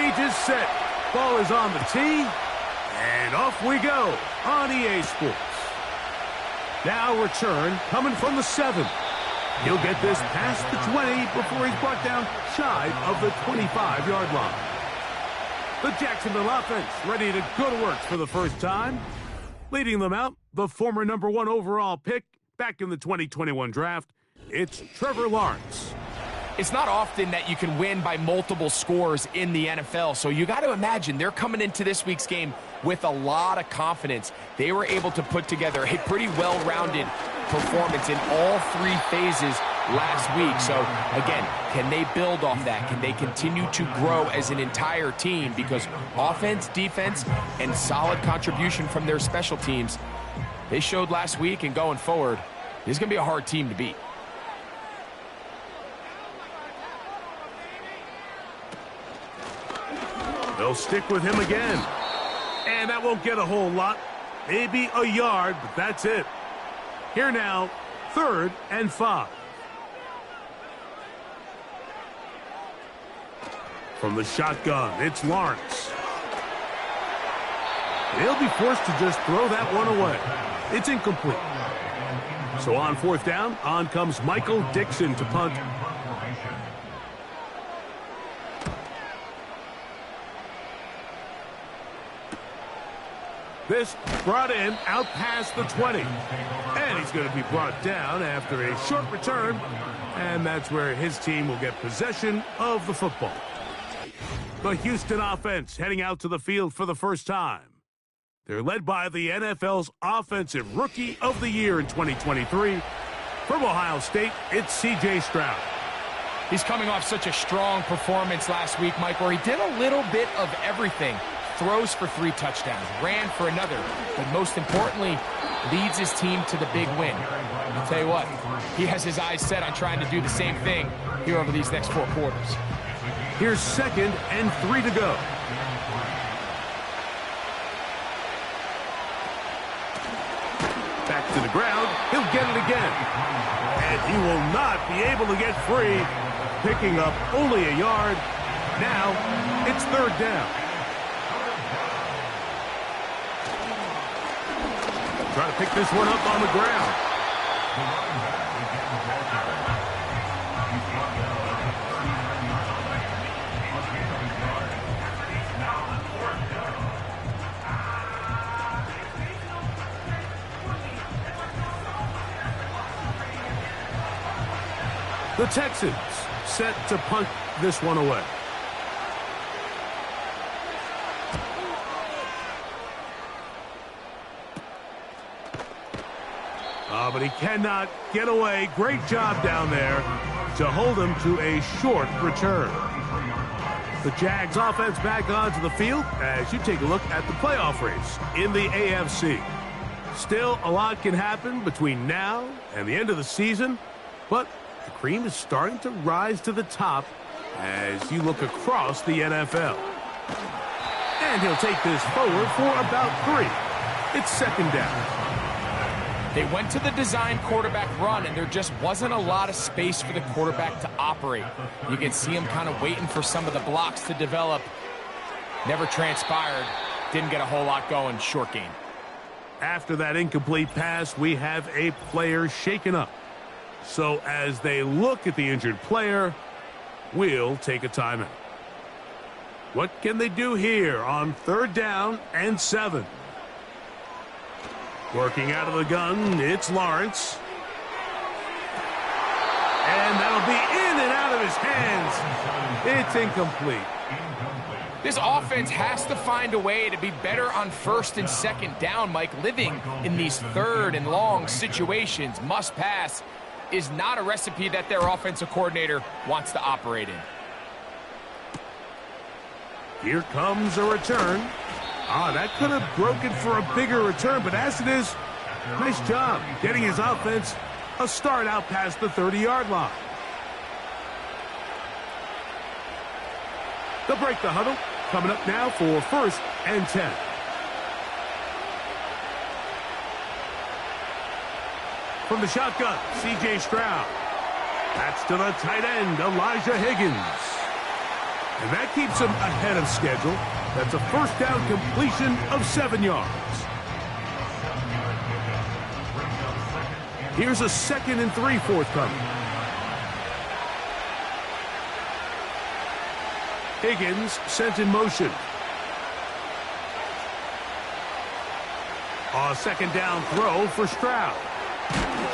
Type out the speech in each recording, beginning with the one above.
stage is set. Ball is on the tee. And off we go on EA Sports. Now return coming from the 7. He'll get this past the 20 before he's brought down shy of the 25-yard line. The Jacksonville offense ready to go to work for the first time. Leading them out, the former number 1 overall pick back in the 2021 draft, it's Trevor Lawrence. It's not often that you can win by multiple scores in the NFL, so you got to imagine they're coming into this week's game with a lot of confidence. They were able to put together a pretty well-rounded performance in all 3 phases last week. So, again, can they build off that? Can they continue to grow as an entire team? Because offense, defense, and solid contribution from their special teams, they showed last week, and going forward, this is going to be a hard team to beat. They'll stick with him again. And that won't get a whole lot. Maybe a yard, but that's it. Here now, 3rd and 5. From the shotgun, it's Lawrence. They'll be forced to just throw that one away. It's incomplete. So on 4th down, on comes Michael Dixon to punt. This brought in out past the 20. And he's going to be brought down after a short return. And that's where his team will get possession of the football. The Houston offense heading out to the field for the first time. They're led by the NFL's Offensive Rookie of the Year in 2023. From Ohio State, it's C.J. Stroud. He's coming off such a strong performance last week, Mike, where he did a little bit of everything. Throws for 3 touchdowns, ran for another, but most importantly, leads his team to the big win. I'll tell you what, he has his eyes set on trying to do the same thing here over these next 4 quarters. Here's 2nd and 3 to go. Back to the ground, he'll get it again. And he will not be able to get free, picking up only a yard. Now, it's 3rd down. Trying to pick this one up on the ground. The Texans set to punt this one away. But he cannot get away. Great job down there to hold him to a short return. The Jags offense back onto the field as you take a look at the playoff race in the AFC. Still, a lot can happen between now and the end of the season, but the cream is starting to rise to the top as you look across the NFL. And he'll take this forward for about 3. It's 2nd down. They went to the design quarterback run, and there just wasn't a lot of space for the quarterback to operate. You can see him kind of waiting for some of the blocks to develop. Never transpired. Didn't get a whole lot going. Short game. After that incomplete pass, we have a player shaken up. So as they look at the injured player, we'll take a timeout. What can they do here on 3rd down and 7? Working out of the gun, it's Lawrence. And that'll be in and out of his hands. It's incomplete. This offense has to find a way to be better on 1st and 2nd down, Mike. Living in these 3rd and long situations, must pass, is not a recipe that their offensive coordinator wants to operate in. Here comes a return. That could have broken for a bigger return, but as it is, nice job getting his offense a start out past the 30-yard line. They'll break the huddle. Coming up now for 1st and 10. From the shotgun, C.J. Stroud. That's to the tight end, Elijah Higgins. And that keeps him ahead of schedule. That's a first down completion of 7 yards. Here's a 2nd and 3 forthcoming. Higgins sent in motion. A 2nd down throw for Stroud.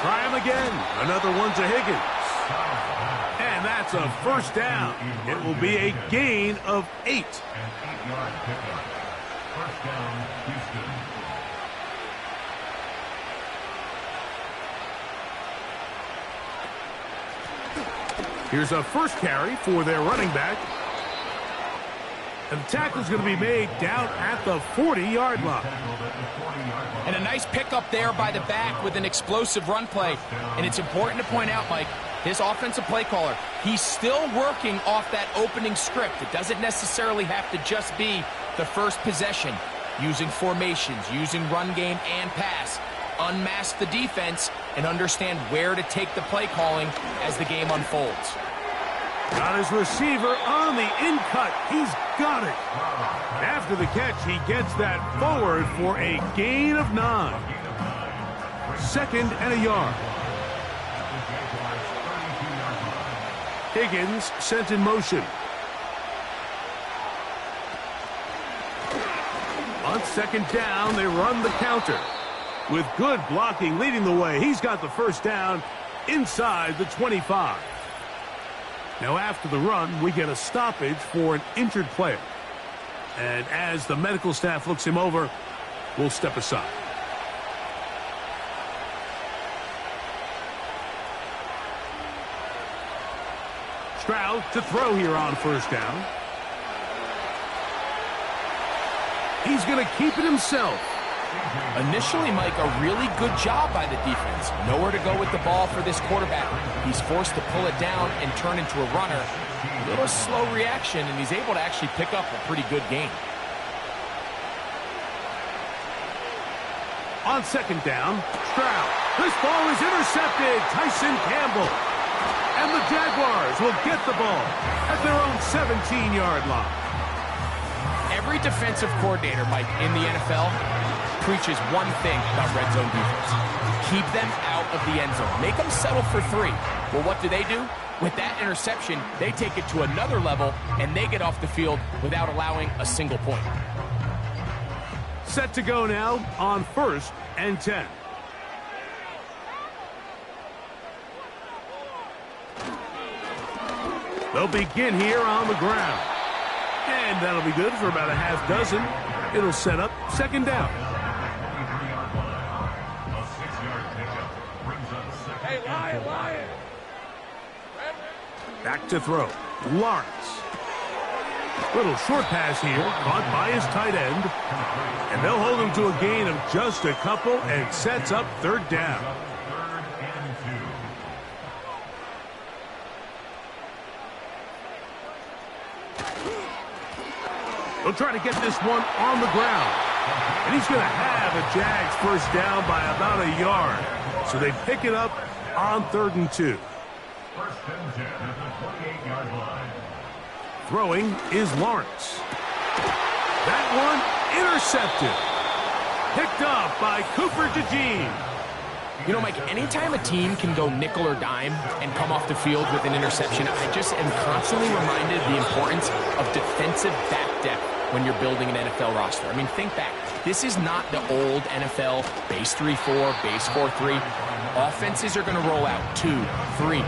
Try him again. Another one to Higgins. And that's a first down. It will be a gain of 8. First down, Houston. Here's a first carry for their running back. And the tackle's going to be made down at the 40-yard line. And a nice pickup there by the back with an explosive run play. And it's important to point out, Mike, this offensive play caller, he's still working off that opening script. It doesn't necessarily have to just be the first possession. Using formations, using run game and pass. Unmask the defense and understand where to take the play calling as the game unfolds. Got his receiver on the in-cut. He's got it. After the catch, he gets that forward for a gain of 9. 2nd and a yard. Higgins sent in motion. On 2nd down, they run the counter. With good blocking leading the way, he's got the first down inside the 25. Now after the run, we get a stoppage for an injured player. And as the medical staff looks him over, we'll step aside. Stroud to throw here on first down. He's going to keep it himself. Initially, Mike, a really good job by the defense. Nowhere to go with the ball for this quarterback. He's forced to pull it down and turn into a runner. A little slow reaction, and he's able to actually pick up a pretty good gain. On 2nd down, Stroud. This ball is intercepted. Tyson Campbell. And the Jaguars will get the ball at their own 17-yard line. Every defensive coordinator, Mike, in the NFL preaches one thing about red zone defense. Keep them out of the end zone. Make them settle for 3. Well, what do? With that interception, they take it to another level, and they get off the field without allowing a single point. Set to go now on 1st and 10. They'll begin here on the ground. And that'll be good for about a half dozen. It'll set up 2nd down. Hey, Lion. Back to throw. Lawrence. Little short pass here, caught by his tight end. And they'll hold him to a gain of just a couple and sets up 3rd down. They'll try to get this one on the ground. And he's going to have a Jags first down by about a yard. So they pick it up on 3rd and 2. First and 10 at the 28-yard line. Throwing is Lawrence. That one intercepted. Picked up by Cooper DeJean. You know, Mike, anytime a team can go nickel or dime and come off the field with an interception, I just am constantly reminded of the importance of defensive back depth when you're building an NFL roster. I mean, think back. This is not the old NFL base 3-4, base 4-3. Offenses are going to roll out 2, 3,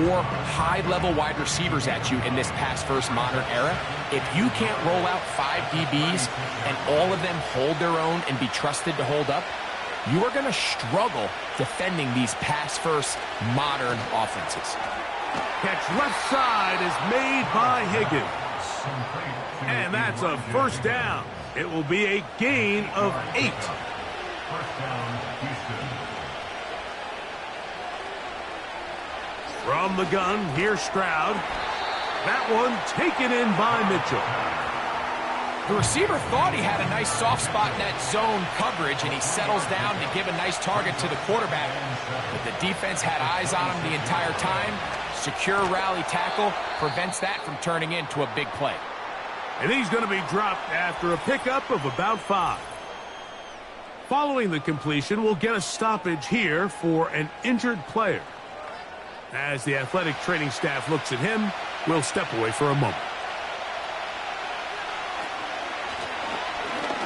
4 high-level wide receivers at you in this pass-first modern era. If you can't roll out 5 DBs and all of them hold their own and be trusted to hold up, you are going to struggle defending these pass-first modern offenses. Catch left side is made by Higgins. And that's a first down. It will be a gain of 8. First down, Houston. From the gun, here's Stroud. That one taken in by Mitchell. The receiver thought he had a nice soft spot in that zone coverage, and he settles down to give a nice target to the quarterback. But the defense had eyes on him the entire time. Secure rally tackle prevents that from turning into a big play. And he's going to be dropped after a pickup of about 5. Following the completion, we'll get a stoppage here for an injured player. As the athletic training staff looks at him, we'll step away for a moment.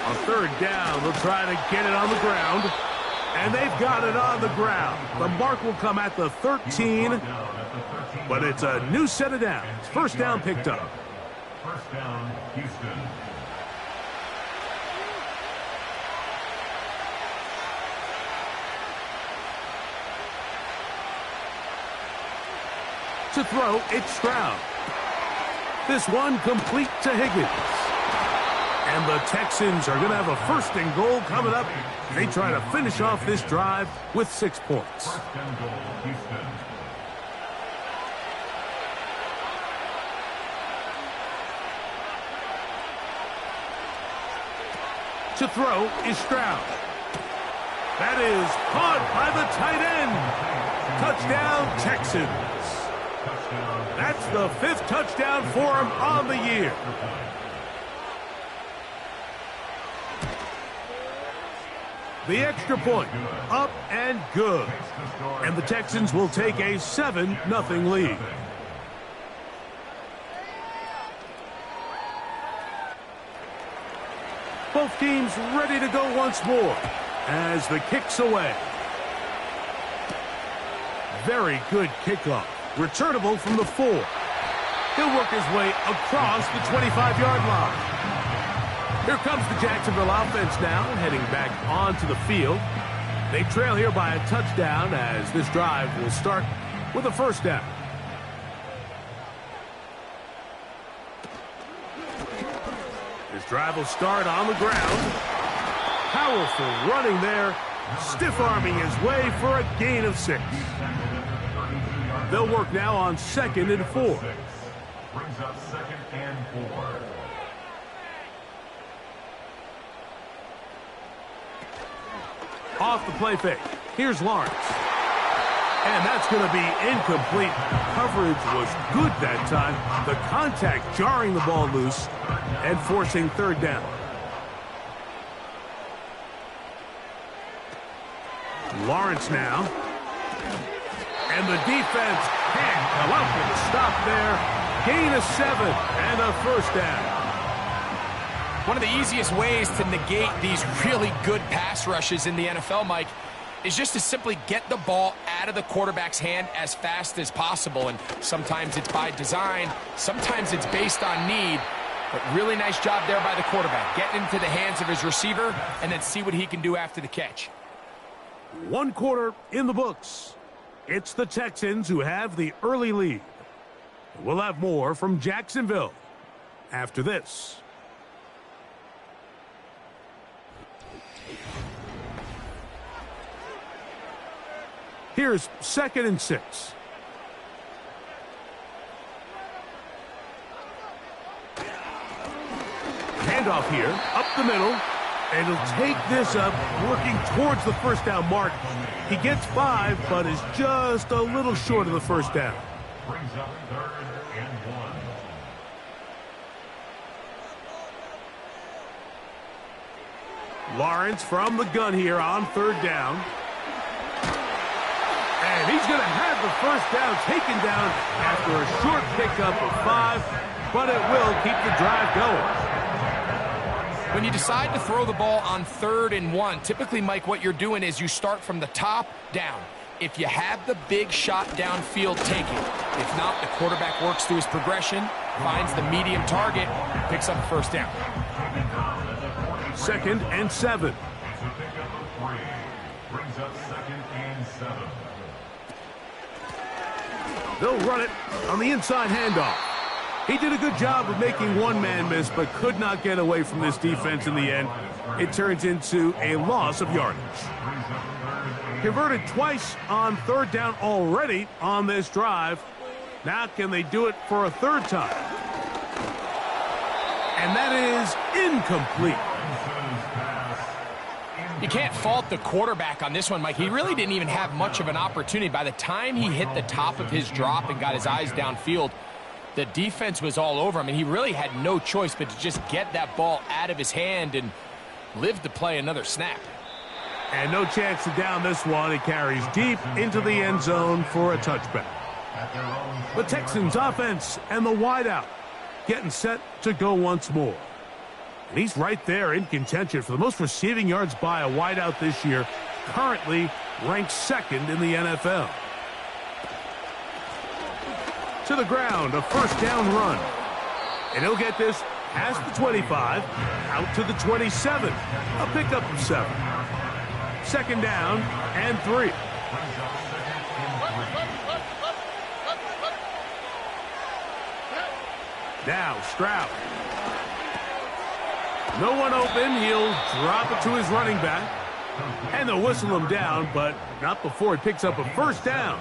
On 3rd down, they'll try to get it on the ground. And they've got it on the ground. The mark will come at the 13, but it's a new set of downs. 1st down picked up. 1st down, Houston. To throw, it's Stroud. This one complete to Higgins. And the Texans are going to have a 1st and goal coming up. They try to finish off this drive with 6 points. 1st and goal, Houston. To throw is Stroud. That is caught by the tight end. Touchdown, Texans. That's the 5th touchdown for him on the year. The extra point, up and good. And the Texans will take a 7-0 lead. Both teams ready to go once more as the kick's away. Very good kickoff. Returnable from the 4. He'll work his way across the 25-yard line. Here comes the Jacksonville offense now, heading back onto the field. They trail here by a touchdown as this drive will start with a 1st down. This drive will start on the ground. Powerful running there, stiff-arming his way for a gain of 6. They'll work now on 2nd and 4. Brings up 2nd and 4. Off the play fake. Here's Lawrence. And that's going to be incomplete. Coverage was good that time. The contact jarring the ball loose and forcing 3rd down. Lawrence now. And the defense can't come up with a stop there. Gain of 7 and a 1st down. One of the easiest ways to negate these really good pass rushes in the NFL, Mike, is just to simply get the ball out of the quarterback's hand as fast as possible. And sometimes it's by design, sometimes it's based on need. But really nice job there by the quarterback. Getting into the hands of his receiver and then see what he can do after the catch. 1 quarter in the books. It's the Texans who have the early lead. We'll have more from Jacksonville after this. Here's 2nd and 6. Handoff here, up the middle, and he'll take this up, working towards the 1st down mark. He gets 5, but is just a little short of the 1st down. Brings up 3rd and 1. Lawrence from the gun here on 3rd down. And he's going to have the 1st down taken down after a short pickup of 5, but it will keep the drive going. When you decide to throw the ball on 3rd and 1, typically, Mike, what you're doing is you start from the top down. If you have the big shot downfield, take it. If not, the quarterback works through his progression, finds the medium target, picks up the 1st down. 2nd and 7. Brings up 2nd and 7. They'll run it on the inside handoff. He did a good job of making one man miss, but could not get away from this defense in the end. It turns into a loss of yardage. Converted twice on 3rd down already on this drive. Now can they do it for a 3rd time? And that is incomplete. You can't fault the quarterback on this one, Mike. He really didn't even have much of an opportunity. By the time he hit the top of his drop and got his eyes downfield, the defense was all over him, and he really had no choice but to just get that ball out of his hand and live to play another snap. And no chance to down this one. It carries deep into the end zone for a touchback. The Texans offense and the wideout getting set to go once more. And he's right there in contention for the most receiving yards by a wideout this year, currently ranked second in the NFL. To the ground, a first down run. And he'll get this past the 25, out to the 27, a pickup of 7. Second down and 3. Now Stroud. No one open. He'll drop it to his running back. And they'll whistle him down, but not before he picks up a first down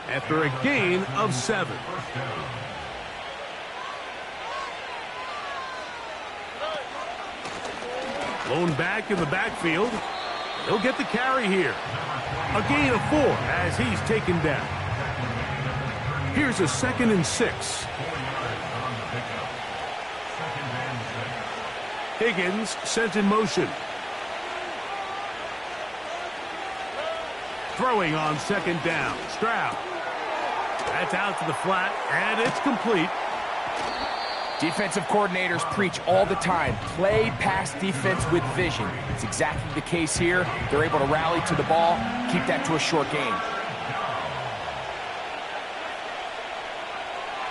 after a gain of 7. Blown back in the backfield. He'll get the carry here. A gain of 4 as he's taken down. Here's a 2nd and 6. Higgins sent in motion. Throwing on 2nd down. Stroud. That's out to the flat, and it's complete. Defensive coordinators preach all the time, play pass defense with vision. It's exactly the case here. They're able to rally to the ball, keep that to a short game.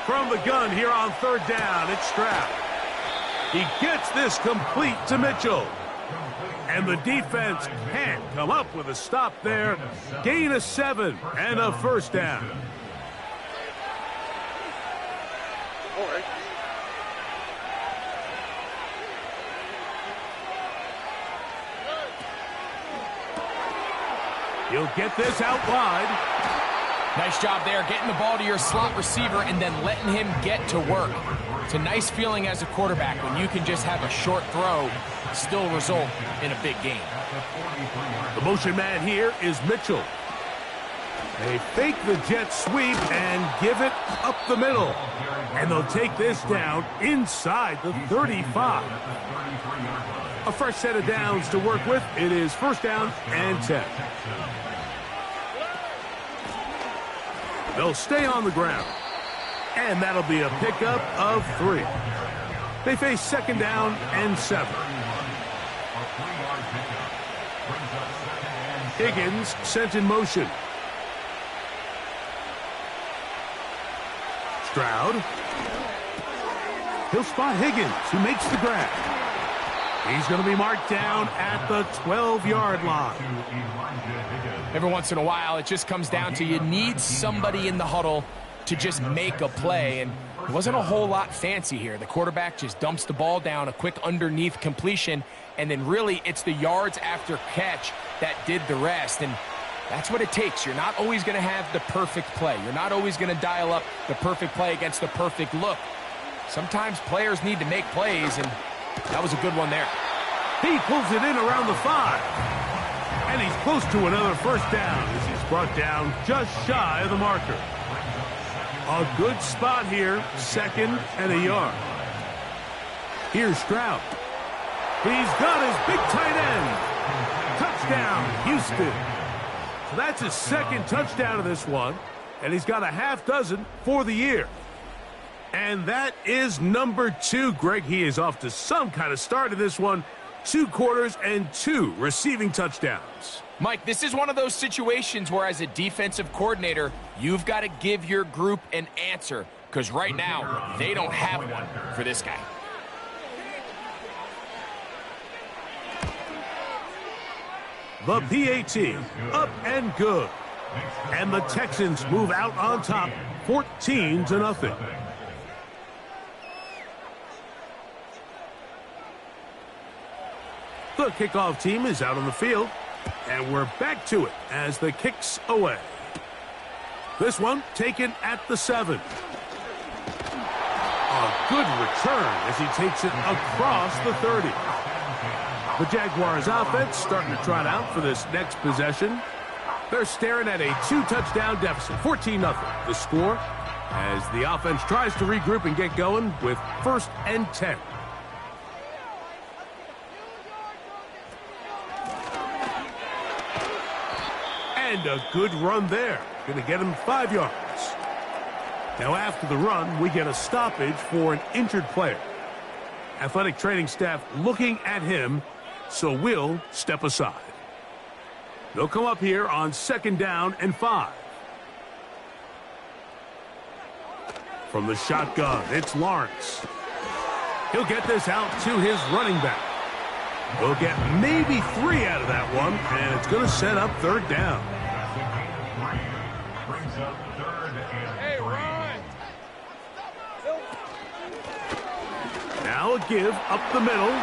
From the gun here on 3rd down, it's Stroud. He gets this complete to Mitchell. And the defense can't come up with a stop there. Gain of 7 and a first down. He'll get this out wide. Nice job there, getting the ball to your slot receiver and then letting him get to work. It's a nice feeling as a quarterback when you can just have a short throw, still result in a big game. The motion man here is Mitchell. They fake the jet sweep and give it up the middle. And they'll take this down inside the 35. A fresh set of downs to work with. It is first down and 10. They'll stay on the ground. And that'll be a pickup of 3. They face 2nd down and 7. Higgins sent in motion. Stroud. He'll spot Higgins, who makes the grab. He's going to be marked down at the 12-yard line. Every once in a while, it just comes down to you need somebody in the huddle to just make a play, and it wasn't a whole lot fancy here. The quarterback just dumps the ball down, a quick underneath completion, and then really it's the yards after catch that did the rest, and that's what it takes. You're not always going to have the perfect play. You're not always going to dial up the perfect play against the perfect look. Sometimes players need to make plays, and that was a good one there. He pulls it in around the 5. And he's close to another first down as he's brought down just shy of the marker. A good spot here, 2nd and a yard. Here's Stroud. He's got his big tight end. Touchdown, Houston. So that's his 2nd touchdown of this one, and he's got a half dozen for the year. And that is number 2, Greg. He is off to some kind of start in this one. 2 quarters and 2 receiving touchdowns. Mike, this is one of those situations where as a defensive coordinator, you've got to give your group an answer, because right now, they don't have one for this guy. The PAT, up and good. And the Texans move out on top, 14-0. The kickoff team is out on the field, and we're back to it as the kick's away. This one taken at the 7. A A good return as he takes it across the 30. The Jaguars offense starting to trot out for this next possession. They're staring at a 2-touchdown deficit, 14-0. The score as the offense tries to regroup and get going with 1st and 10. And a good run there. Going to get him 5 yards. Now after the run, we get a stoppage for an injured player. Athletic training staff looking at him, so we'll step aside. They'll come up here on 2nd down and 5. From the shotgun, it's Lawrence. He'll get this out to his running back. He'll get maybe 3 out of that one, and it's going to set up 3rd down. Brings up 3rd and 3. Now a give up the middle.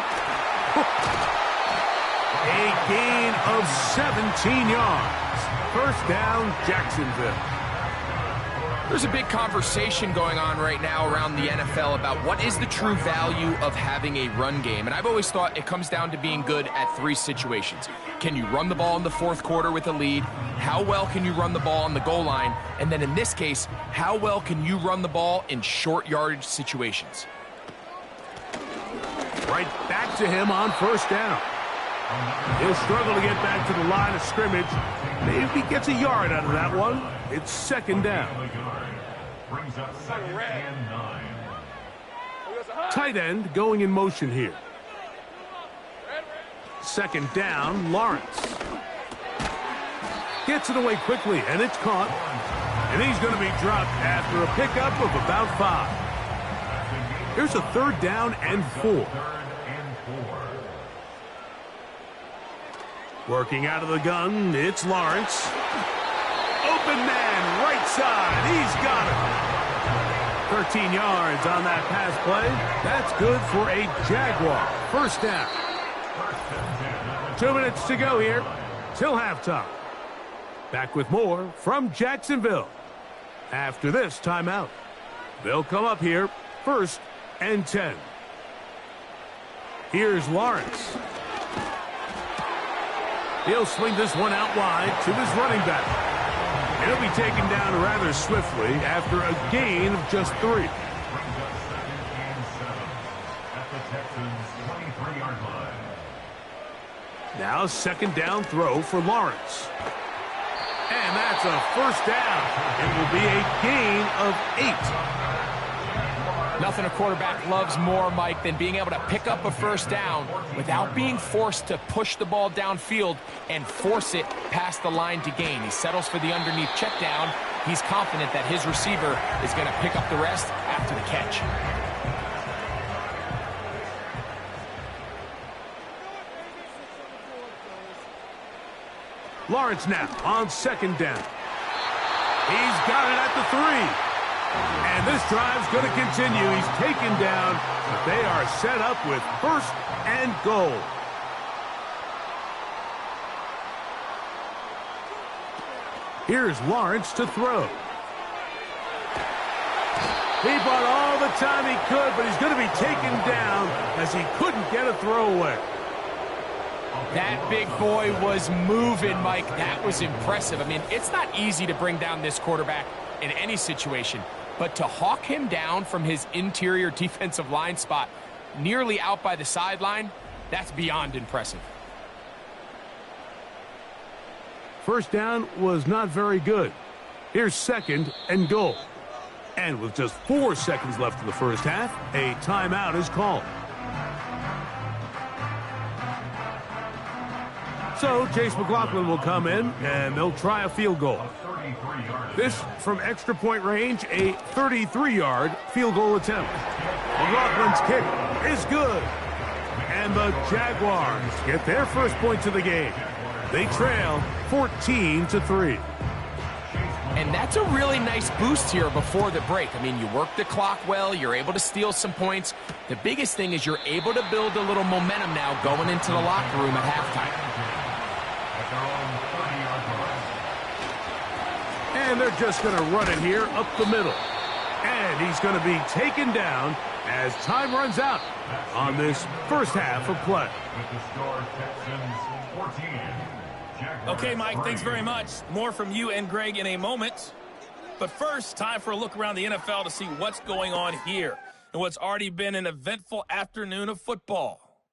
A gain of 17 yards. 1st down, Jacksonville. There's a big conversation going on right now around the NFL about what is the true value of having a run game. And I've always thought it comes down to being good at 3 situations. Can you run the ball in the 4th quarter with a lead? How well can you run the ball on the goal line? And then in this case, how well can you run the ball in short yardage situations? Right back to him on 1st down. He'll struggle to get back to the line of scrimmage. Maybe gets a yard out of that one. It's 2nd down. Brings up 2nd and 9. Tight end going in motion here. 2nd down, Lawrence. Gets it away quickly, and it's caught. And he's going to be dropped after a pickup of about 5. Here's a 3rd down and 4. Working out of the gun, it's Lawrence. Open man, right side. He's got it. 13 yards on that pass play. That's good for a Jaguar. 1st down. 2 minutes to go here till halftime. Back with more from Jacksonville after this timeout. They'll come up here 1st and 10. Here's Lawrence. He'll swing this one out wide to his running back. He'll be taken down rather swiftly after a gain of just 3. Brings up 2nd and 7 at the Texans' 23-yard line. Now 2nd down throw for Lawrence. And that's a 1st down. It will be a gain of 8. Nothing a quarterback loves more, Mike, than being able to pick up a 1st down without being forced to push the ball downfield and force it past the line to gain. He settles for the underneath check down. He's confident that his receiver is going to pick up the rest after the catch. Lawrence now on 2nd down. He's got it at the 3. And this drive's going to continue. He's taken down, but they are set up with 1st and goal. Here's Lawrence to throw. He bought all the time he could, but he's going to be taken down as he couldn't get a throwaway. That big boy was moving, Mike. That was impressive. I mean, it's not easy to bring down this quarterback in any situation, but to hawk him down from his interior defensive line spot nearly out by the sideline, that's beyond impressive. 1st down was not very good. Here's 2nd and goal. And with just 4 seconds left in the 1st half, a timeout is called. So Chase McLaughlin will come in, and they'll try a field goal. This from extra point range, a 33-yard field goal attempt. McLaughlin's kick is good. And the Jaguars get their 1st points of the game. They trail 14-3. And that's a really nice boost here before the break. I mean, you work the clock well. You're able to steal some points. The biggest thing is you're able to build a little momentum now going into the locker room at halftime. And they're just going to run it here up the middle. And he's going to be taken down as time runs out on this first half of play. With the score, Texans 14. Jaguars Okay, Mike, thanks 3. very much. More from you and Greg in a moment. But first, time for a look around the NFL to see what's going on here and what's already been an eventful afternoon of football.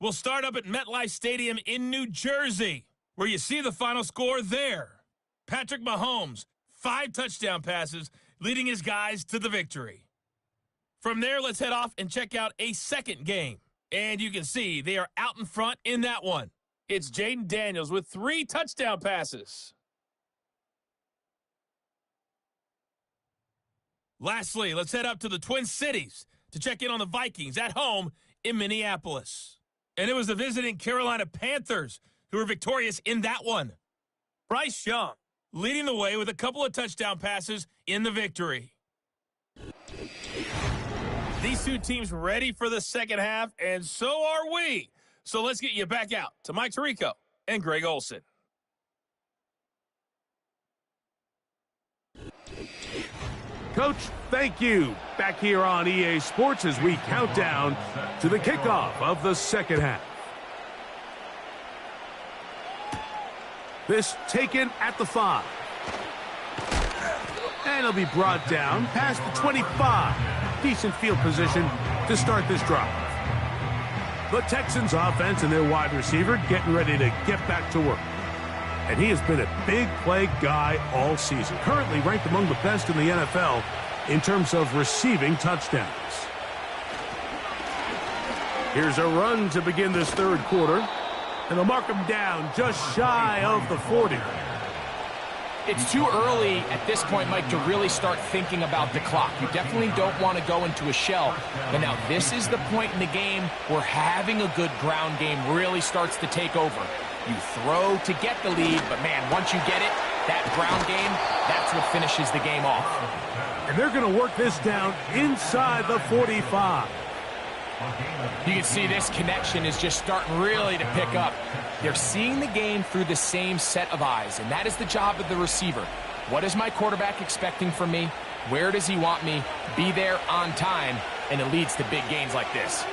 We'll start up at MetLife Stadium in New Jersey, where you see the final score there. Patrick Mahomes, 5 touchdown passes, leading his guys to the victory. From there, let's head off and check out a second game. And you can see they are out in front in that one. It's Jaden Daniels with 3 touchdown passes. Lastly, let's head up to the Twin Cities to check in on the Vikings at home in Minneapolis. And it was the visiting Carolina Panthers who were victorious in that one. Bryce Young leading the way with a couple of touchdown passes in the victory. These two teams ready for the second half, and so are we. So let's get you back out to Mike Tirico and Greg Olson. Coach, thank you. Back here on EA Sports as we count down to the kickoff of the second half. This taken at the 5. And it'll be brought down past the 25. Decent field position to start this drive. The Texans offense and their wide receiver getting ready to get back to work. And he has been a big play guy all season. Currently ranked among the best in the NFL in terms of receiving touchdowns. Here's a run to begin this third quarter. And they'll mark him down just shy of the 40. It's too early at this point, Mike, to really start thinking about the clock. You definitely don't want to go into a shell. But now this is the point in the game where having a good ground game really starts to take over. You throw to get the lead, but man, once you get it, that ground game, that's what finishes the game off. And they're going to work this down inside the 45. You can see this connection is just starting really to pick up. They're seeing the game through the same set of eyes, and that is the job of the receiver. What is my quarterback expecting from me? Where does he want me? Be there on time, and it leads to big gains like this.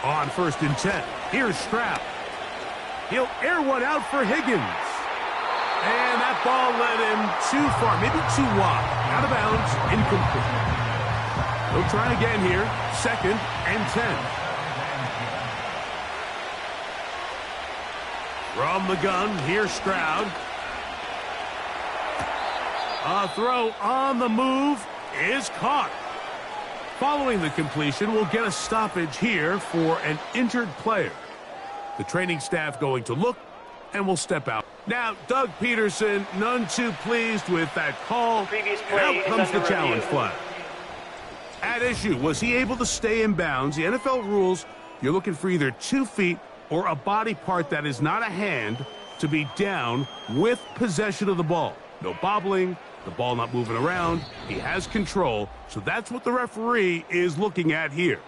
On 1st and 10, here's Stroud. He'll air one out for Higgins. And that ball led him too far, maybe too wide. Out of bounds, incomplete. He'll try again here, 2nd and 10. From the gun, here's Stroud. A throw on the move is caught. Following the completion, we'll get a stoppage here for an injured player. The training staff going to look and will step out. Now, Doug Peterson, none too pleased with that call. And out comes the challenge flag. At issue, was he able to stay in bounds? The NFL rules, you're looking for either 2 feet or a body part that is not a hand to be down with possession of the ball. No bobbling, the ball not moving around. He has control, so that's what the referee is looking at here.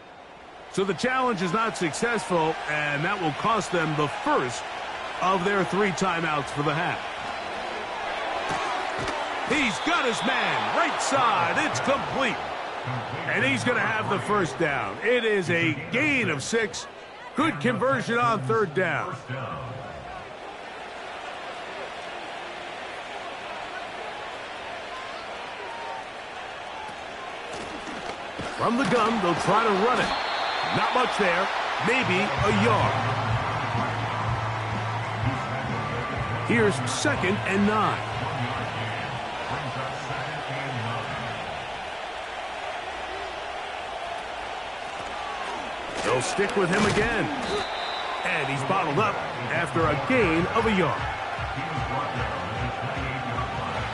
So the challenge is not successful, and that will cost them the first of their 3 timeouts for the half. He's got his man, right side, it's complete. And he's going to have the first down. It is a gain of 6. Good conversion on 3rd down. From the gun, they'll try to run it. Not much there, maybe a yard. Here's 2nd and 9. They'll stick with him again. And he's bottled up after a gain of a yard.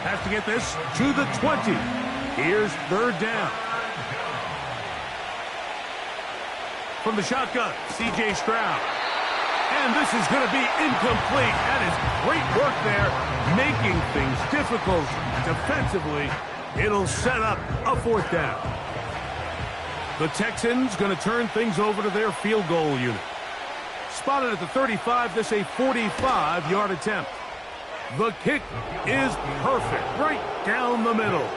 Has to get this to the 20. Here's 3rd down. From the shotgun, C.J. Stroud. And this is going to be incomplete. That is great work there, making things difficult defensively. It'll set up a 4th down. The Texans going to turn things over to their field goal unit. Spotted at the 35, this a 45-yard attempt. The kick is perfect, right down the middle.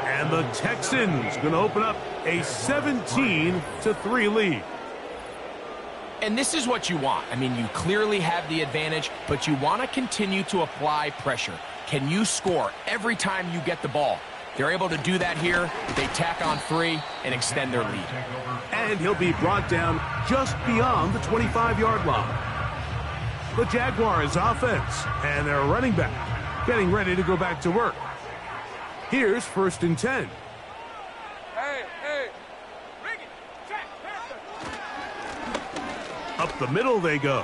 And the Texans going to open up a 17-3 lead. And this is what you want. I mean, you clearly have the advantage, but you want to continue to apply pressure. Can you score every time you get the ball? They're able to do that here. They tack on 3 and extend their lead. And he'll be brought down just beyond the 25-yard line. The Jaguars offense and their running back getting ready to go back to work. Here's 1st and 10. Up the middle they go.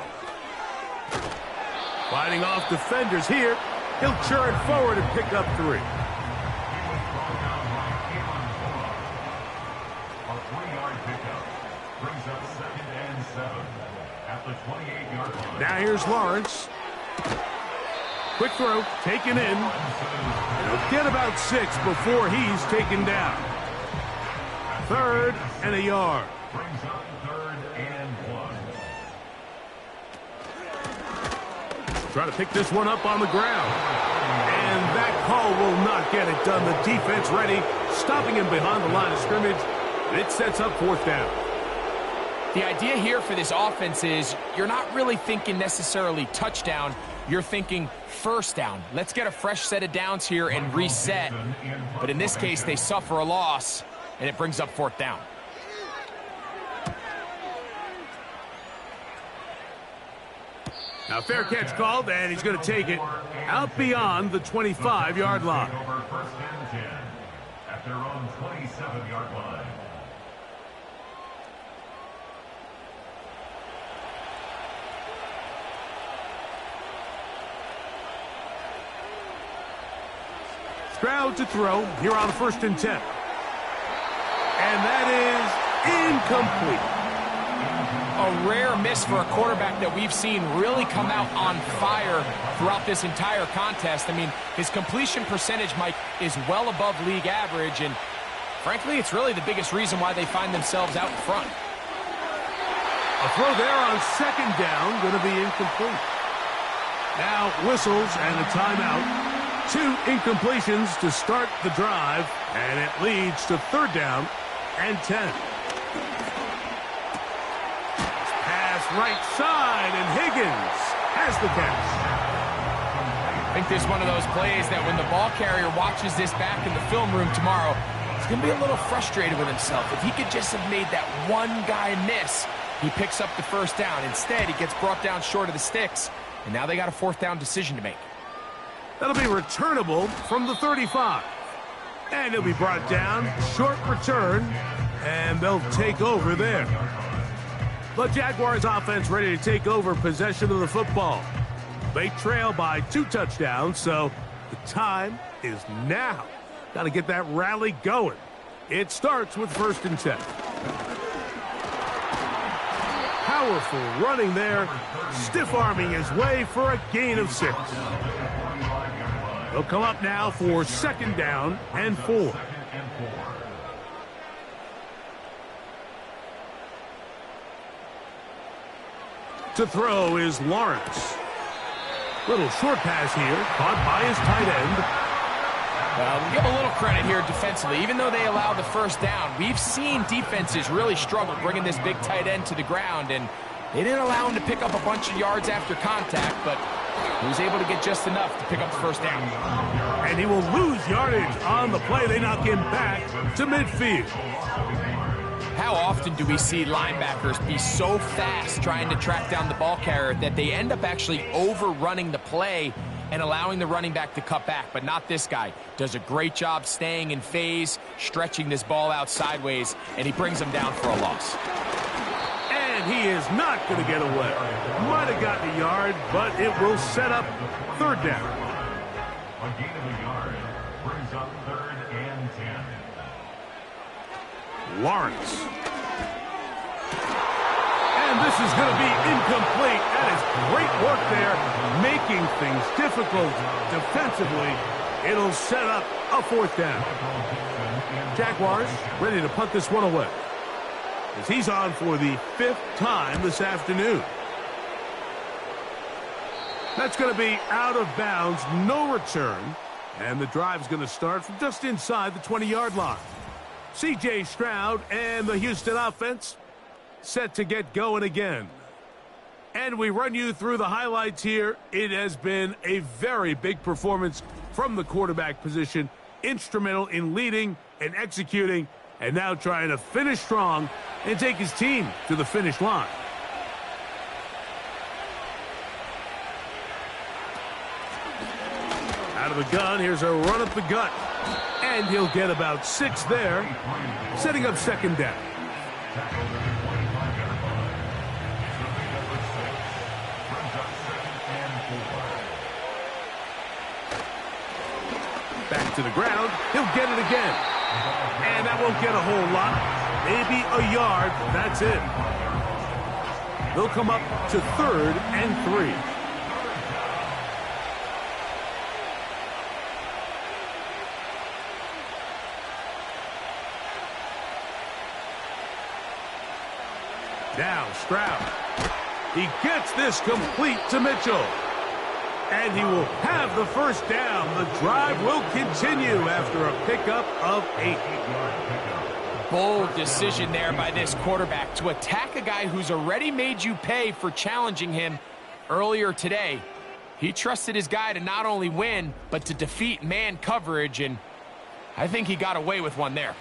Fighting off defenders here. He'll churn forward and pick up 3. A 3-yard pickup brings up 2nd and 7 at the 28-yard line. Now here's Lawrence. Quick throw, taken in. He'll get about 6 before he's taken down. 3rd and a yard. Brings up 3rd and 1. Try to pick this one up on the ground. And that call will not get it done. The defense ready, stopping him behind the line of scrimmage. It sets up 4th down. The idea here for this offense is you're not really thinking necessarily touchdown. You're thinking 1st down. Let's get a fresh set of downs here and reset. But in this case, they suffer a loss, and it brings up 4th down. Now fair catch called, and he's going to take it out beyond the 25-yard line. Over 1st and 10 at their own 27-yard line. Stroud to throw here on 1st and 10. And that is incomplete. A rare miss for a quarterback that we've seen really come out on fire throughout this entire contest. I mean, his completion percentage, Mike, is well above league average, and frankly, it's really the biggest reason why they find themselves out in front. A throw there on 2nd down, going to be incomplete. Now whistles and a timeout. 2 incompletions to start the drive, and it leads to 3rd down and 10. Right side, and Higgins has the catch. I think this is one of those plays that when the ball carrier watches this back in the film room tomorrow, he's going to be a little frustrated with himself. If he could just have made that one guy miss, he picks up the 1st down. Instead, he gets brought down short of the sticks, and now they got a 4th down decision to make. That'll be returnable from the 35. And he'll be brought down, short return, and they'll take over there. The Jaguars offense ready to take over possession of the football. They trail by 2 touchdowns, so the time is now. Got to get that rally going. It starts with 1st and 10. Powerful running there, stiff-arming his way for a gain of 6. They'll come up now for 2nd down and 4. To throw is Lawrence. Little short pass here, caught by his tight end. Well, we'll give a little credit here defensively. Even though they allow the 1st down, we've seen defenses really struggle bringing this big tight end to the ground, and they didn't allow him to pick up a bunch of yards after contact, but he was able to get just enough to pick up the 1st down. And he will lose yardage on the play. They knock him back to midfield. How often do we see linebackers be so fast trying to track down the ball carrier that they end up actually overrunning the play and allowing the running back to cut back? But not this guy. Does a great job staying in phase, stretching this ball out sideways, and he brings him down for a loss. And he is not going to get away. Might have gotten a yard, but it will set up 3rd down. A gain of a yard brings up 3rd and 10. Lawrence. And this is going to be incomplete. That is great work there, making things difficult defensively. It'll set up a 4th down. Jaguars ready to punt this one away, as he's on for the 5th time this afternoon. That's going to be out of bounds, no return. And the drive's going to start from just inside the 20-yard line. C.J. Stroud and the Houston offense set to get going again. And we run you through the highlights here. It has been a very big performance from the quarterback position. Instrumental in leading and executing, and now trying to finish strong and take his team to the finish line. Out of the gun, here's a run up the gut. And he'll get about 6 there, setting up second down. Back to the ground. He'll get it again. And that won't get a whole lot. Maybe a yard. That's it. They'll come up to 3rd and 3. Now Stroud. He gets this complete to Mitchell. And he will have the first down. The drive will continue after a pickup of 8. Bold decision there by this quarterback to attack a guy who's already made you pay for challenging him earlier today. He trusted his guy to not only win, but to defeat man coverage, and I think he got away with one there.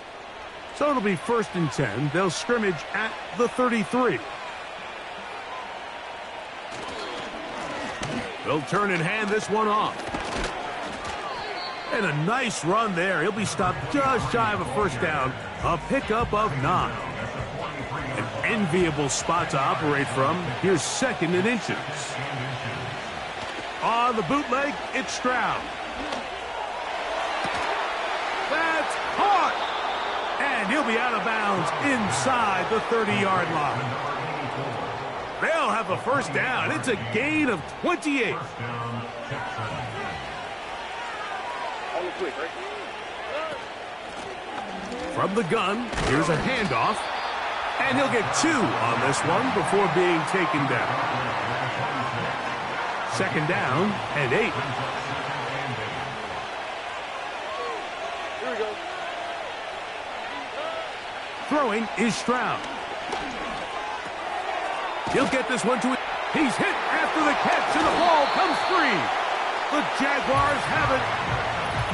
So it'll be 1st and 10. They'll scrimmage at the 33. They'll turn and hand this one off. And a nice run there. He'll be stopped just shy of a first down. A pickup of 9. An enviable spot to operate from. Here's 2nd and inches. On the bootleg, it's Stroud. That's caught. And he'll be out of bounds inside the 30-yard line. They'll have a first down. It's a gain of 28. From the gun, here's a handoff. And he'll get 2 on this one before being taken down. 2nd down and 8. Here we go. Throwing is Stroud. He'll get this one to it. He's hit after the catch, and the ball comes free. The Jaguars have it.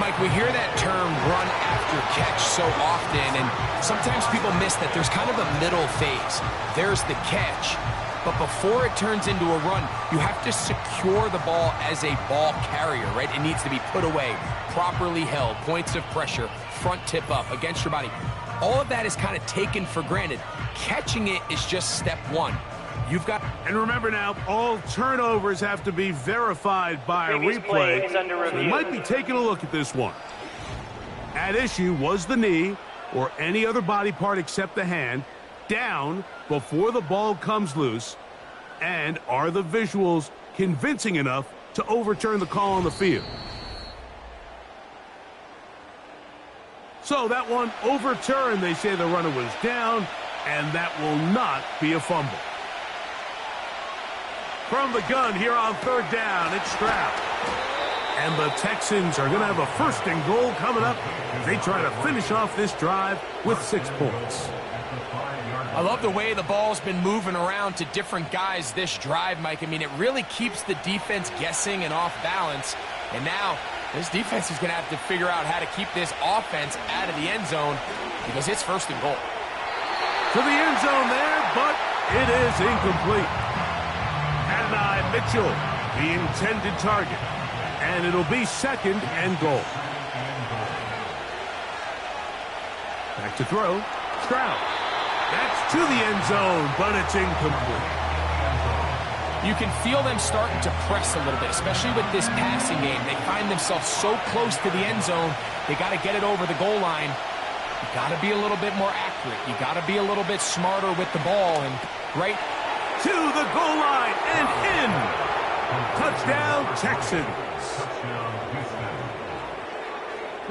Mike, we hear that term run after catch so often, and sometimes people miss that there's kind of a middle phase. There's the catch, but before it turns into a run, you have to secure the ball as a ball carrier, right? It needs to be put away, properly held, points of pressure, front tip up against your body. All of that is kind of taken for granted. Catching it is just step 1. You've got, and remember now, all turnovers have to be verified by a replay. So you might be taking a look at this one. At issue was the knee or any other body part except the hand down before the ball comes loose. And are the visuals convincing enough to overturn the call on the field? So that one overturned. They say the runner was down, and that will not be a fumble. From the gun here on 3rd down, it's Stroud. And the Texans are going to have a 1st and goal coming up as they try to finish off this drive with 6 points. I love the way the ball's been moving around to different guys this drive, Mike. I mean, it really keeps the defense guessing and off balance. And now this defense is going to have to figure out how to keep this offense out of the end zone because it's 1st and goal. To the end zone there, but it is incomplete. Mitchell, the intended target. And it'll be 2nd and goal. Back to throw. Stroud. That's to the end zone, but it's incomplete. You can feel them starting to press a little bit, especially with this passing game. They find themselves so close to the end zone, they got to get it over the goal line. You got to be a little bit more accurate. You got to be a little bit smarter with the ball. And right to the goal line and in. Touchdown, Texans.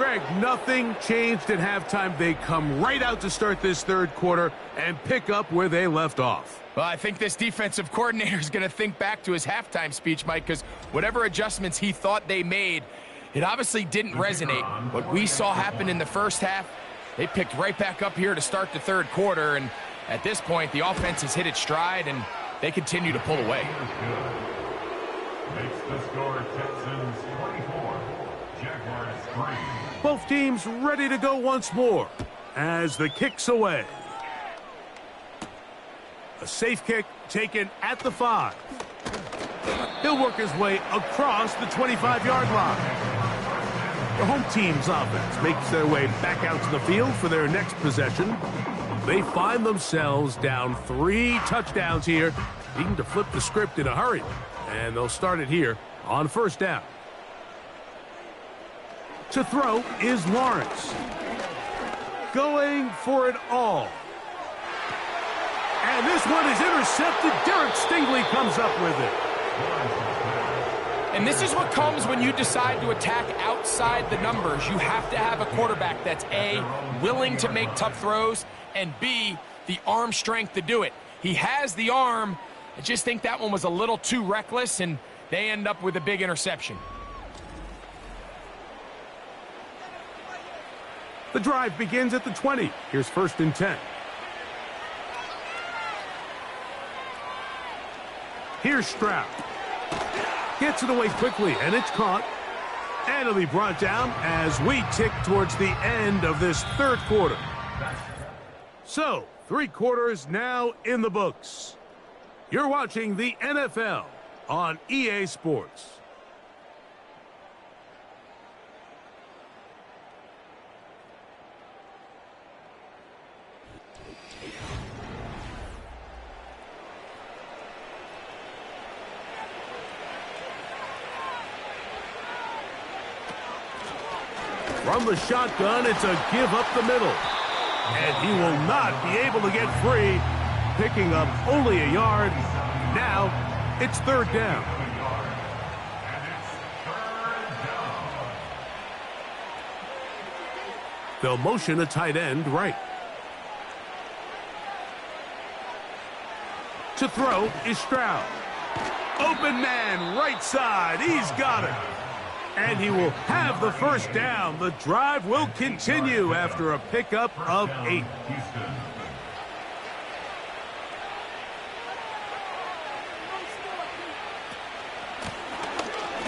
Greg, nothing changed at halftime. They come right out to start this third quarter and pick up where they left off. Well, I think this defensive coordinator is going to think back to his halftime speech, Mike, because whatever adjustments he thought they made, it obviously didn't resonate. What we saw happen in the first half, they picked right back up here to start the third quarter, and at this point, the offense has hit its stride, and they continue to pull away. Makes the score Texans 24, Jaguars 3. Both teams ready to go once more as the kick's away. A safe kick taken at the 5. He'll work his way across the 25-yard line. The home team's offense makes their way back out to the field for their next possession. They find themselves down 3 touchdowns here, needing to flip the script in a hurry. And they'll start it here on first down. To throw is Lawrence. Going for it all. And this one is intercepted. Derek Stingley comes up with it. And this is what comes when you decide to attack outside the numbers. You have to have a quarterback that's A, willing to make tough throws, and B, the arm strength to do it. He has the arm. I just think that one was a little too reckless, and they end up with a big interception. The drive begins at the 20. Here's 1st and 10. Here's Stroud. Gets it away quickly, and it's caught. And it'll be brought down as we tick towards the end of this third quarter. So, 3 quarters now in the books. You're watching the NFL on EA Sports. From the shotgun, it's a give up the middle. And he will not be able to get free, picking up only a yard. Now, it's 3rd down. They'll motion a tight end right. To throw is Stroud. Open man, right side. He's got it. And he will have the first down. The drive will continue after a pickup of 8.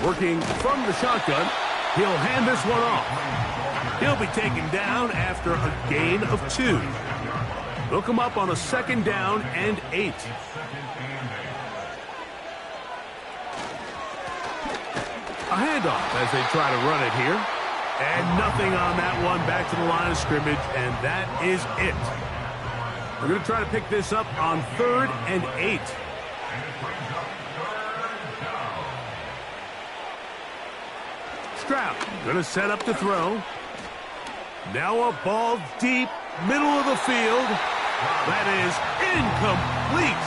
Working from the shotgun, he'll hand this one off. He'll be taken down after a gain of 2. They'll come up on a 2nd down and 8. A handoff as they try to run it here. And nothing on that one, back to the line of scrimmage, and that is it. We're going to try to pick this up on 3rd and 8. Stroud going to set up to throw. Now a ball deep, middle of the field. That is incomplete.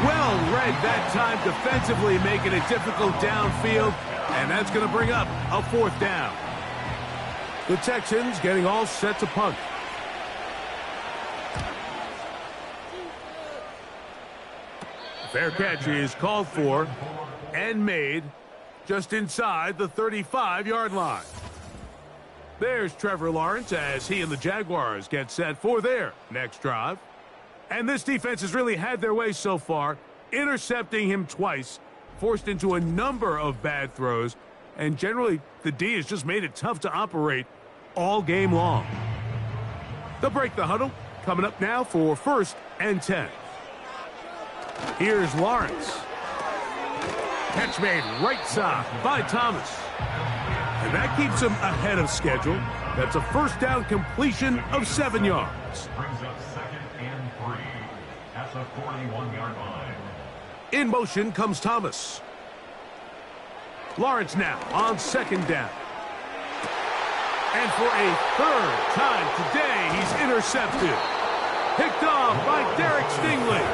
Well read that time defensively, making it difficult downfield. And that's going to bring up a 4th down. The Texans getting all set to punt. Fair catch is called for and made just inside the 35-yard line. There's Trevor Lawrence as he and the Jaguars get set for their next drive. And this defense has really had their way so far, intercepting him twice, forced into a number of bad throws, and generally the D has just made it tough to operate all game long. They'll break the huddle, coming up now for 1st and 10. Here's Lawrence. Catch made right side by Thomas. And that keeps him ahead of schedule. That's a 1st down completion of 7 yards. Brings up 2nd and 3 at the 41-yard line. In motion comes Thomas. Lawrence now on 2nd down. And for a 3rd time today, he's intercepted. Picked off by Derek Stingley.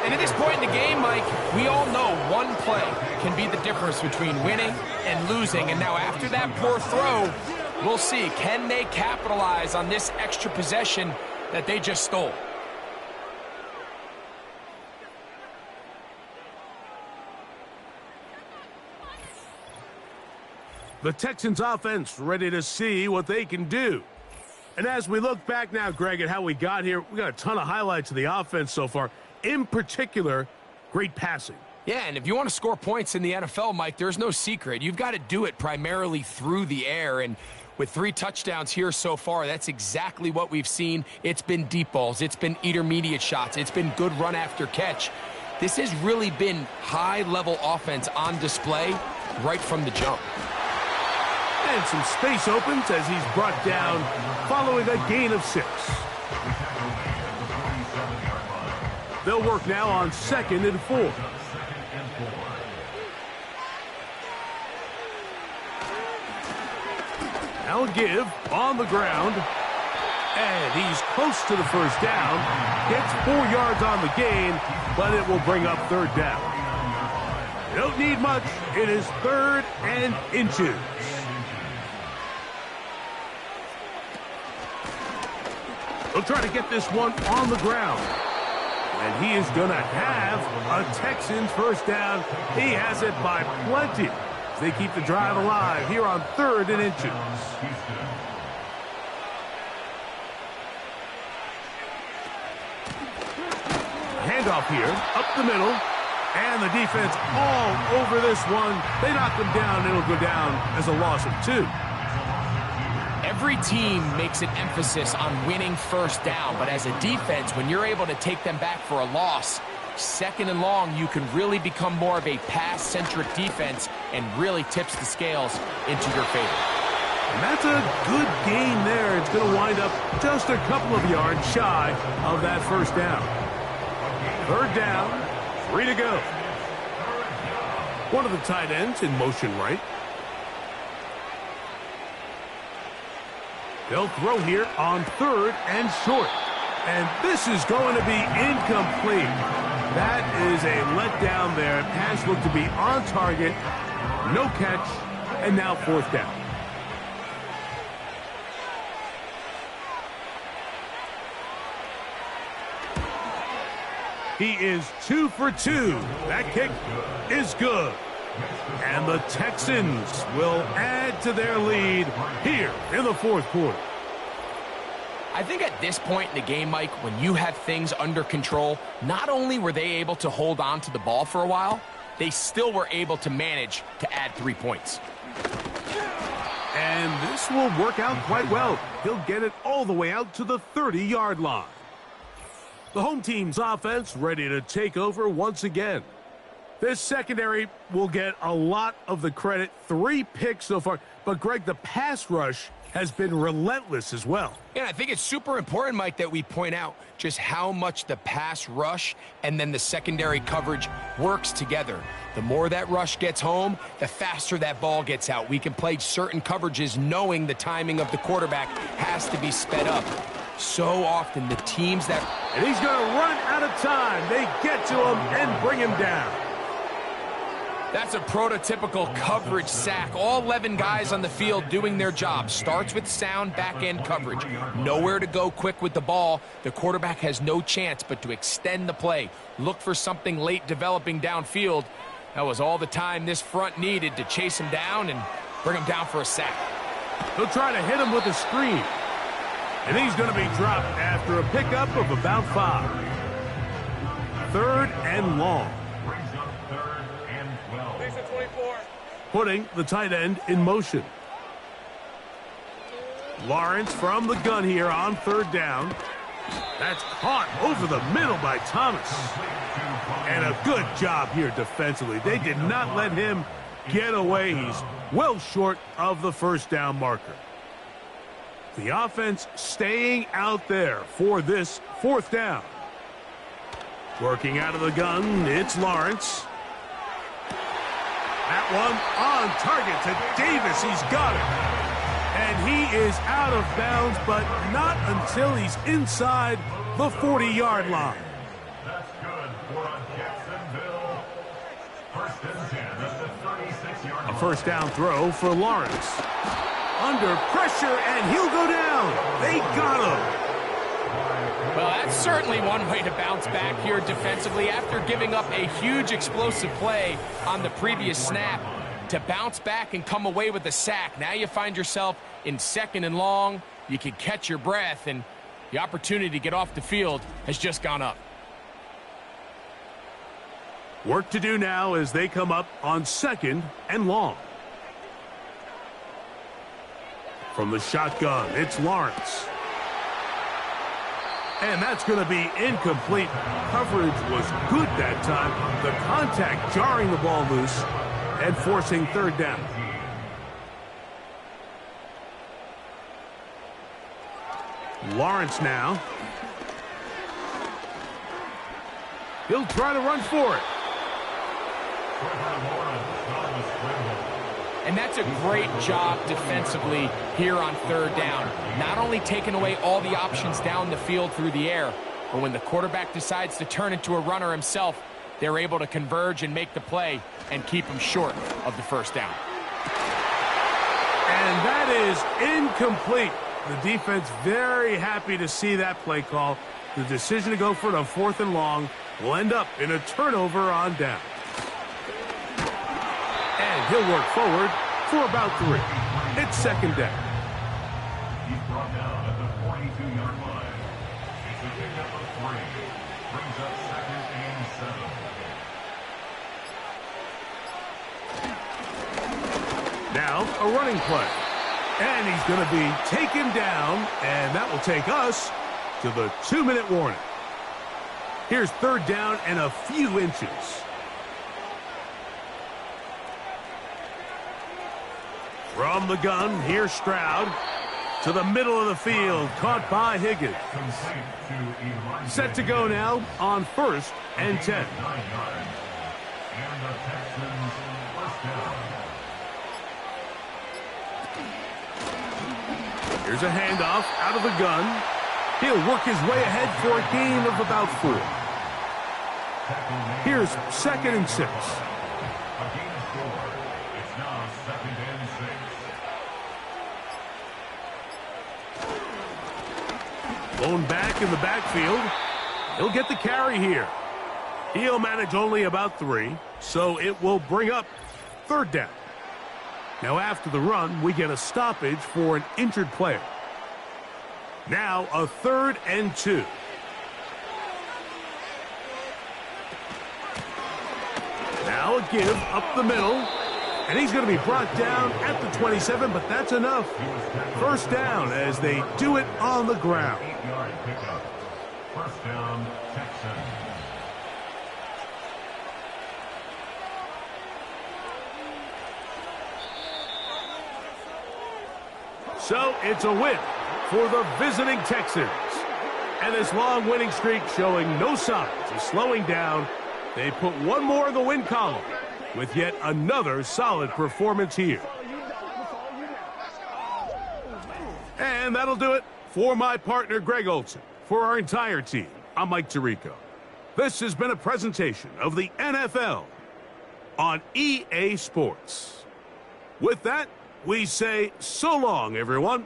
And at this point in the game, Mike, we all know one play can be the difference between winning and losing. And now after that poor throw, We'll see. Can they capitalize on this extra possession that they just stole? The Texans offense ready to see what they can do. And as we look back now, Greg, at how we got here, we got a ton of highlights of the offense so far. In particular, great passing. Yeah, and if you want to score points in the NFL, Mike, there's no secret. You've got to do it primarily through the air, and with 3 touchdowns here so far, that's exactly what we've seen. It's been deep balls. It's been intermediate shots. It's been good run after catch. This has really been high-level offense on display right from the jump. And some space opens as he's brought down following a gain of 6. They'll work now on 2nd and 4. Now give on the ground. And he's close to the first down. Gets 4 yards on the gain, but it will bring up 3rd down. You don't need much. It is 3rd and inches. They'll try to get this one on the ground. And he is going to have a Texans first down. He has it by plenty. They keep the drive alive here on 3rd and inches. Handoff here, up the middle. And the defense all over this one. They knock him down. It'll go down as a loss of 2. Every team makes an emphasis on winning first down, but as a defense, when you're able to take them back for a loss, 2nd and long, you can really become more of a pass-centric defense and really tips the scales into your favor. And that's a good gain there. It's going to wind up just a couple of yards shy of that first down. 3rd down, 3 to go. One of the tight ends in motion right. They'll throw here on 3rd and short. And this is going to be incomplete. That is a letdown there. Pass looked to be on target. No catch. And now 4th down. He is 2 for 2. That kick is good. And the Texans will add to their lead here in the 4th quarter. I think at this point in the game, Mike, when you have things under control, not only were they able to hold on to the ball for a while, they still were able to manage to add 3 points. And this will work out quite well. He'll get it all the way out to the 30-yard line. The home team's offense ready to take over once again. This secondary will get a lot of the credit. 3 picks so far. But, Greg, the pass rush has been relentless as well. Yeah, I think it's super important, Mike, that we point out just how much the pass rush and then the secondary coverage works together. The more that rush gets home, the faster that ball gets out. We can play certain coverages knowing the timing of the quarterback has to be sped up. So often the teams that... And he's going to run out of time. They get to him and bring him down. That's a prototypical coverage sack. All 11 guys on the field doing their job. Starts with sound back-end coverage. Nowhere to go quick with the ball. The quarterback has no chance but to extend the play. Look for something late developing downfield. That was all the time this front needed to chase him down and bring him down for a sack. They'll try to hit him with a screen. And he's going to be dropped after a pickup of about 5. 3rd and long. Putting the tight end in motion. Lawrence from the gun here on 3rd down. That's caught over the middle by Thomas. And a good job here defensively. They did not let him get away. He's well short of the first down marker. The offense staying out there for this 4th down. Working out of the gun, it's Lawrence. That one on target to Davis. He's got it. And he is out of bounds, but not until he's inside the 40-yard line. That's good for Jacksonville. 1st and 10 at the 36-yard line. A first down throw for Lawrence. under pressure, and he'll go down. They got him. Well, that's certainly one way to bounce back here defensively after giving up a huge explosive play on the previous snap. To bounce back and come away with a sack. Now you find yourself in 2nd and long. You can catch your breath, and the opportunity to get off the field has just gone up. Work to do now as they come up on 2nd and long. From the shotgun, it's Lawrence. And that's going to be incomplete. Coverage was good that time. The contact jarring the ball loose and forcing 3rd down. Lawrence now. He'll try to run for it. And that's a great job defensively here on 3rd down. Not only taking away all the options down the field through the air, but when the quarterback decides to turn into a runner himself, they're able to converge and make the play and keep him short of the 1st down. And that is incomplete. The defense very happy to see that play call. The decision to go for it on 4th and long will end up in a turnover on down. And he'll work forward for about 3. It's 2nd down. He's brought down at the 42-yard line. It's a pickup of 3. Brings up 2nd and 7. Now a running play. And he's going to be taken down, and that will take us to the 2-minute warning. Here's 3rd down and a few inches. From the gun, here's Stroud. To the middle of the field, caught by Higgins. Set to go now on 1st and 10. And the Texans 1st down. Here's a handoff out of the gun. He'll work his way ahead for a gain of about 4. Here's 2nd and 6. A gain of 4. It's now 2nd and 6. Blown back in the backfield. He'll get the carry here. He'll manage only about 3, so it will bring up 3rd down. Now after the run, we get a stoppage for an injured player. Now a 3rd and 2. Now a give up the middle. And he's going to be brought down at the 27, but that's enough. 1st down as they do it on the ground. 8-yard pickup. 1st down, Texans. So it's a win for the visiting Texans. And this long winning streak showing no signs of slowing down. They put one more in the win column with yet another solid performance here. And that'll do it for my partner, Greg Olson. For our entire team, I'm Mike Tirico. This has been a presentation of the NFL on EA Sports. With that, we say so long, everyone.